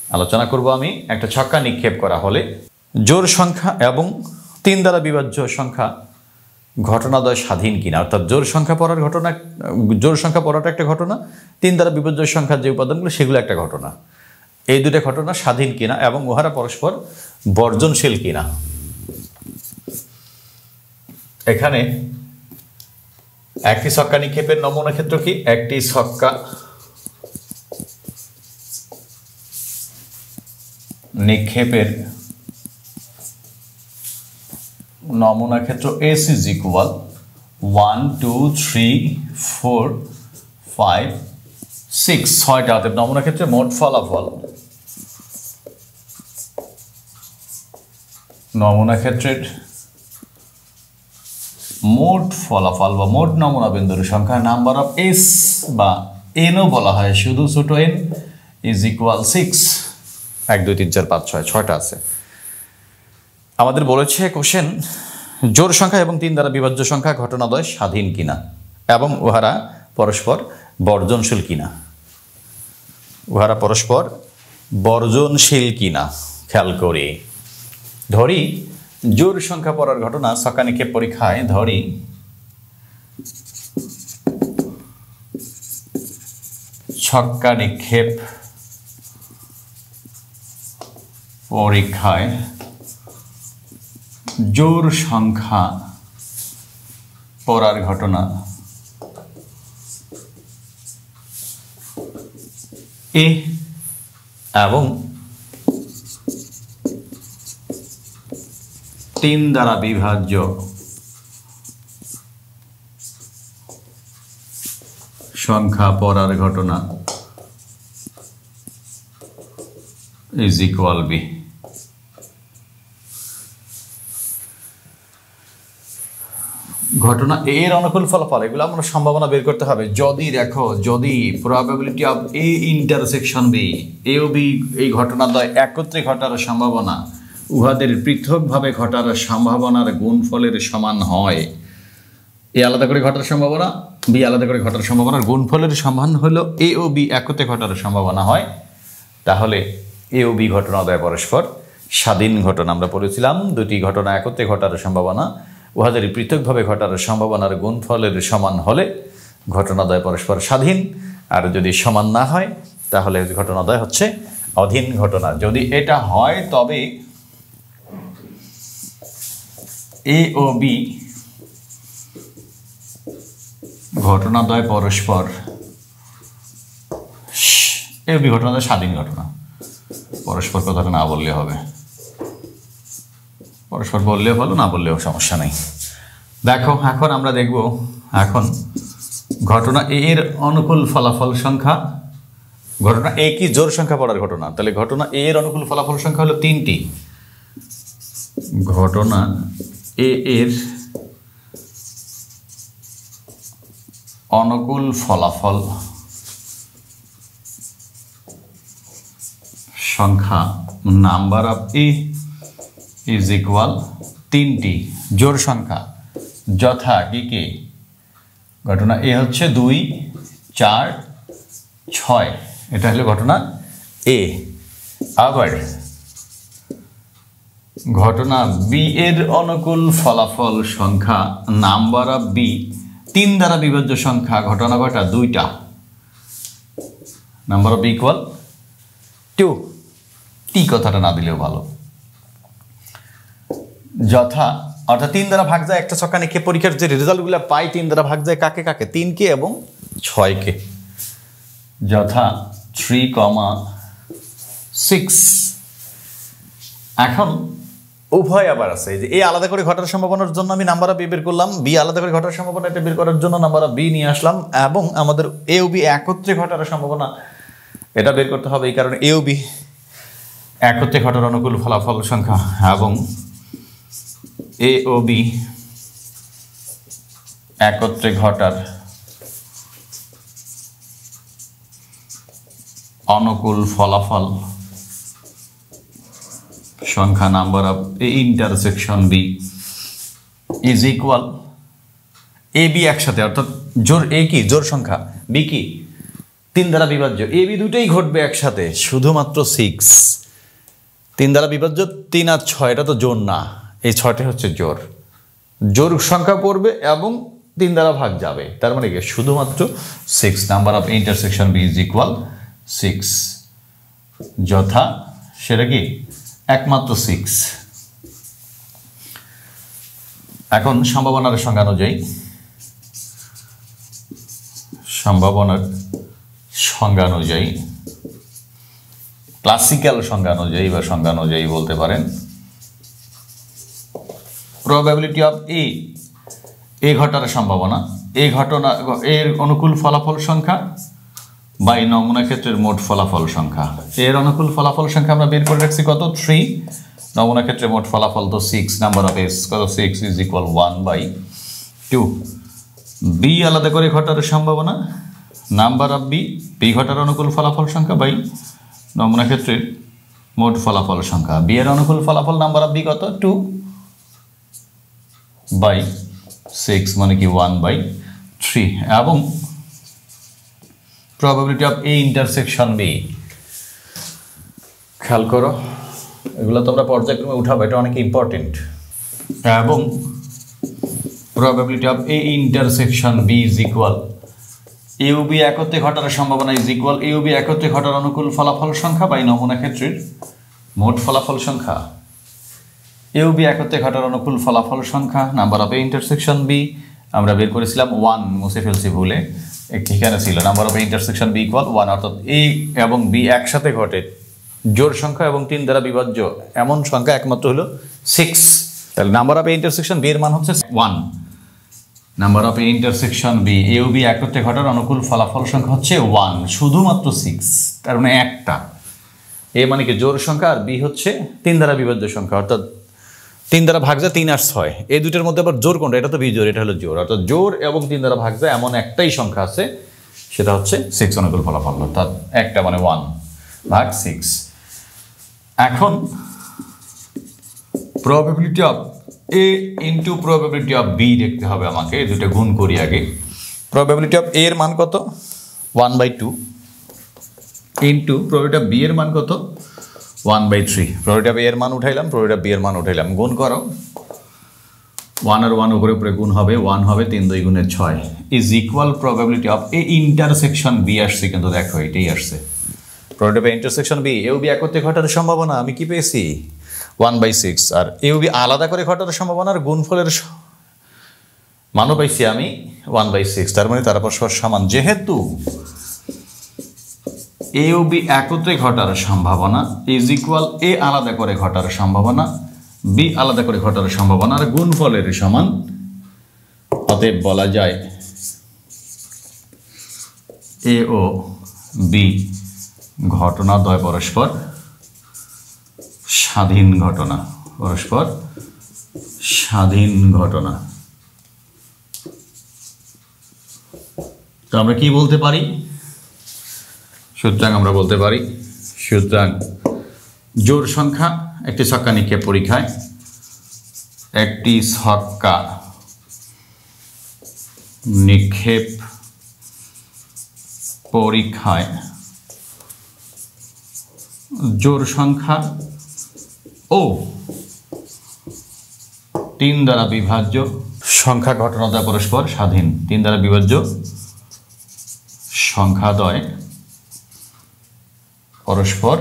আলোচনা করব আমি একটা ছক্কা নিক্ষেপ করা হলে জোড় সংখ্যা এবং 3 দ্বারা বিভাজ্য সংখ্যা ঘটনাদ্বয় স্বাধীন কিনা, অর্থাৎ জোড় সংখ্যা পড়াটা একটা ঘটনা, 3 দ্বারা বিভাজ্য সংখ্যার যে উপাদানগুলো সেগুলো একটা ঘটনা। এই দুটো ঘটনা স্বাধীন কিনা এবং উহারা পরস্পর বর্জনশীল কিনা। এখানে একটি ছক্কা নিক্ষেপের নমুনা ক্ষেত্র কি? একটি ছক্কা নিক্ষেপের নমুনা ক্ষেত্র S is equal 1 2 3 4 5 6 6টা অতএব নমুনা ক্ষেত্রে মোট ফলাফল, নমুনা ক্ষেত্রের মোট ফলাফল বা মোট নমুনা বিন্দুর সংখ্যা নাম্বার অফ S বা N ও বলা হয়, শুধু ছোট n is equal 6। 1 2 3 4 5 6 6টা আছে। আমাদের বলেছে কোশ্চেন জোড় সংখ্যা এবং 3 দ্বারা বিভাজ্য সংখ্যা ঘটনাদ্বয় স্বাধীন কিনা এবং উহারা পরস্পর বর্জনশীল কিনা। উহারা পরস্পর বর্জনশীল কিনা খেয়াল করি। ধরি জোড় সংখ্যা পড়ার ঘটনা ছক্কা নিক্ষেপ পরীক্ষায়, ধরি ছক্কা নিক্ষেপ পরীক্ষায় জোড় সংখ্যা পড়ার ঘটনা এ এবং 3 দ্বারা বিভাজ্য সংখ্যা পড়ার ঘটনা is equal b। ঘটনা এর অনুকূল ফলাফল, এগুলো আমরা সম্ভাবনা বের করতে হবে। যদি দেখো, যদি probability of A intersection B, A ও বি এই ঘটনাদ্বয় একত্রে ঘটার সম্ভাবনা উহাদের পৃথকভাবে ঘটার সম্ভাবনার গুণফলের সমান হয়। এ আলাদা করে ঘটার সম্ভাবনা, বি আলাদা করে ঘটার সম্ভাবনার গুণফলের সমান হলো এ ও বি একত্রে ঘটার সম্ভাবনা হয়, তাহলে এ ও বি ঘটনাদ্বয় পরস্পর স্বাধীন ঘটনা। আমরা পড়েছিলাম দুটি ঘটনা একত্রে ঘটার সম্ভাবনা উহাদের পৃথকভাবে ঘটার সম্ভাবনার গুণফলের সমান হলে ঘটনাদ্বয় পরস্পর স্বাধীন, আর যদি সমান না হয় তাহলে ঘটনাদ্বয় হচ্ছে অধীন ঘটনা। যদি এটা হয় তবে এ ও বি ঘটনাদ্বয় পরস্পর, এ ও বি ঘটনাদ্বয় স্বাধীন ঘটনা। পরস্পর কথাটা না বললে হবে, পরস্পর বললেও ভালো, না বললেও সমস্যা নেই। দেখো এখন আমরা দেখব এখন ঘটনা এর অনুকূল ফলাফল সংখ্যা। ঘটনা এ কি জোড় সংখ্যা পড়ার ঘটনা, তাহলে ঘটনা এর অনুকূল ফলাফল সংখ্যা হলো 3টি। ঘটনা এর অনুকূল ফলাফল সংখ্যা number of A is equal 3টি জোড় সংখ্যা, যথা কি কি? ঘটনা এ হচ্ছে 2 4 6, এটা হলো ঘটনা এ। আবার ঘটনা বি এর অনুকূল ফলাফল সংখ্যা নাম্বার অফ বি 3 দ্বারা বিভাজ্য সংখ্যা ঘটনা ঘটা 2টা, নাম্বার অফ বি ইকুয়াল 2। টি কথাটা না দিলেও ভালো। যথা, অর্থাৎ 3 দ্বারা ভাগ যায় একটা ছক্কা নিক্ষেপ পরীক্ষার যে রেজাল্টগুলো পাই 3 দ্বারা ভাগ যায় কাকে কাকে? 3কে এবং 6কে। যথা 3,6। এখন উভয় আবার আছে, যে এ আলাদা করে ঘটার সম্ভাবনার জন্য আমি নাম্বার অফ বি বের করলাম, বি আলাদা করে ঘটার সম্ভাবনা এটা বের করার জন্য নাম্বার অফ বি নিয়ে আসলাম, এবং আমাদের এ ও বি একত্রে ঘটার সম্ভাবনা এটা বের করতে হবে। এই কারণে এ ও বি একত্রে ঘটার অনুকূল ফলাফল সংখ্যা এবং এ ও বি একত্রে ঘটার অনুকূল ফলাফল সংখ্যা number of A intersection B is equal A B একসাথে, অর্থাৎ জোর এ কি জোর সংখ্যা, বি কি 3 দ্বারা বিভাজ্য এ বি দুটোই ঘটবে একসাথে, শুধুমাত্র 6। 3 দ্বারা বিভাজ্য 3 আর 6, এটা তো জোর না, এই 6টা হচ্ছে জোর। জোর সংখ্যা পড়বে এবং 3 দ্বারা ভাগ যাবে, তার মানে কি শুধুমাত্র 6। Number of intersection B is equal 6, যথা সেটা কি একমাত্র 6। এখন সম্ভাবনার সংজ্ঞা অনুযায়ী, ক্লাসিক্যাল সংজ্ঞা অনুযায়ী বা সংজ্ঞা অনুযায়ী বলতে পারেন, প্রবাবিলিটি অফ এ ঘটার সম্ভাবনা, এর অনুকূল ফলাফল সংখ্যা বাই নমুনা ক্ষেত্রের মোট ফলাফল সংখ্যা। এর অনুকূল ফলাফল সংখ্যা আমরা বের করে রাখছি কত, 3। নমুনা ক্ষেত্রে মোট ফলাফল তো 6, নাম্বার অফ এস কত, 6 ইজ ইকুয়াল 1/2। বি আলাদা করে ঘটার সম্ভাবনা, নাম্বার অফ বি ঘটার অনুকূল ফলাফল সংখ্যা বাই নমুনা ক্ষেত্রের মোট ফলাফল সংখ্যা। বি এর অনুকূল ফলাফল নাম্বার অফ বি কত, 2/6 মানে কি 1/3। এবং probability of A intersection B, খেয়াল করো এগুলো তোমরা পর্যায়ক্রমে উঠাবো, এটা অনেক ইম্পর্টেন্ট। এবং probability of A intersection B is equal এও বি একত্রে ঘটার সম্ভাবনা ইজ ইকুয়াল এও বি একত্রে ঘটার অনুকূল ফলাফল সংখ্যা বাই নমুনা ক্ষেত্রের মোট ফলাফল সংখ্যা। এও বি একত্রে ঘটার অনুকূল ফলাফল সংখ্যা, number of A intersection B আমরা বের করেছিলাম 1, মুছে ফেলছি ভুলে, এখানে ছিল number of A intersection B equal 1, অর্থাৎ এ এবং বি একসাথে ঘটে জোড় সংখ্যা এবং 3 দ্বারা বিভাজ্য এমন সংখ্যা একমাত্র হলো 6। তাহলে number of A intersection B এর মান হচ্ছে 1। Number of A intersection B এও বি একত্রে ঘটার অনুকূল ফলাফল সংখ্যা হচ্ছে 1, শুধুমাত্র 6, তার মানে একটা। এ মানে কি জোড় সংখ্যা, আর বি হচ্ছে 3 দ্বারা বিভাজ্য সংখ্যা, অর্থাৎ 3 দ্বারা ভাগ যায় 3 আর 6। এই দুটোর মধ্যে আবার জোর কোনটা, এটা তো বিজোড়, এটা হলো জোর, অর্থাৎ জোর এবং 3 দ্বারা ভাগ যায় এমন একটাই সংখ্যা আছে, সেটা হচ্ছে 6 অনুকূল ফলাফল, অর্থাৎ একটা মানে 1/6। এখন probability of A into probability of B দেখতে হবে আমাকে, এই দুটো গুণ করি আগে। প্রবাবিলিটি অফ এ এর মান কত, 1/2, ইন্টু প্রবাবিলিটি অফ বি এর মান কত, 1/3। প্রবাবিলিটি অফ এ এর মান উঠাইলাম, প্রবাবিলিটি অফ বি এর মান উঠাইলাম, গুণ করো, 1 আর 1 উপরে উপরে গুণ হবে, 1 হবে 3 2 গুণে 6 is equal probability of A intersection B আসছে, কিন্তু দেখো এটাই আসছে। প্রবাবিলিটি অফ ইন্টারসেকশন বি এও বি একত্রে ঘটার সম্ভাবনা আমি কি পেয়েছি 1/6, আর এও বি আলাদা করে ঘটার সম্ভাবনার গুণফলের মানও পাইছি আমি 1/6, তার মানে তারা পরস্পর সমান। যেহেতু এও বি একত্রে ঘটার সম্ভাবনা ইজ ইকুয়াল এ আলাদা করে ঘটার সম্ভাবনা বি আলাদা করে ঘটার সম্ভাবনার গুণফলের সমান, অতএব বলা যায় এ ও বি ঘটনাদ্বয় পরস্পর স্বাধীন ঘটনা, পরস্পর স্বাধীন ঘটনা। তো আমরা কি বলতে পারি, সুতরাং আমরা বলতে পারি, সুতরাং জোড় সংখ্যা, একটি ছক্কা নিক্ষেপ পরীক্ষায়, একটি ছক্কা নিক্ষেপ পরীক্ষায় জোড় সংখ্যা ও 3 দ্বারা বিভাজ্য সংখ্যা ঘটনাদ্বয় পরস্পর স্বাধীন। 3 দ্বারা বিভাজ্য সংখ্যাদ্বয় পরস্পর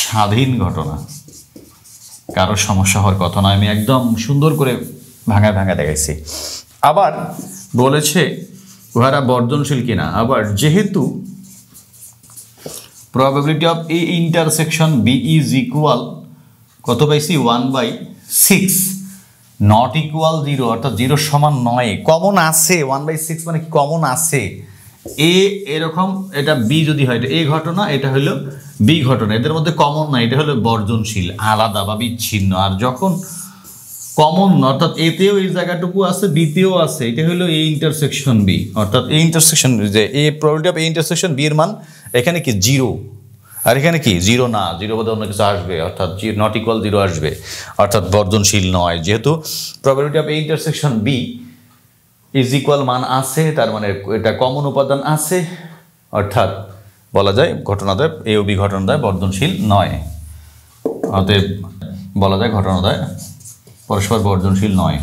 স্বাধীন ঘটনা, কারো সমস্যা হওয়ার কথা নয়, আমি একদম সুন্দর করে ভাঙায় ভাঙা দেখাইছি। আবার বলেছে উহারা বর্ধনশীল কিনা, আবার যেহেতু probability of A intersection B is equal কত পাইছি 1/6, নট ইকুয়াল 0, অর্থাৎ 0 সমান নয়, কমন আছে 1/6 মানে কি কমন আছে। এ এরকম, এটা বি যদি হয় এটা এ ঘটনা, এটা হলো বি ঘটনা, এদের মধ্যে কমন নাই, এটা হলো বর্জনশীল, আলাদা বা বিচ্ছিন্ন। আর যখন কমন অর্থাৎ এতেও এই জায়গাটুকু আছে, বিতেও আছে, এটা হলো এ ইন্টারসেকশন বি, অর্থাৎ এ ইন্টারসেকশন যে A probability of A intersection B এর মান এখানে কি 0, আর এখানে কি 0 না, 0 বোধ অন্য কিছু আসবে, অর্থাৎ নট ইকুয়াল 0 আসবে, অর্থাৎ বর্জনশীল নয়। যেহেতু probability of A intersection B is equal মান আছে, তার মানে এটা কমন উপাদান আছে, অর্থাৎ বলা যায় ঘটনাদ্বয় এ ও বি ঘটনাদ্বয় বর্ধনশীল নয়। অতএব বলা যায় ঘটনাদ্বয় পরস্পর বর্ধনশীল নয়।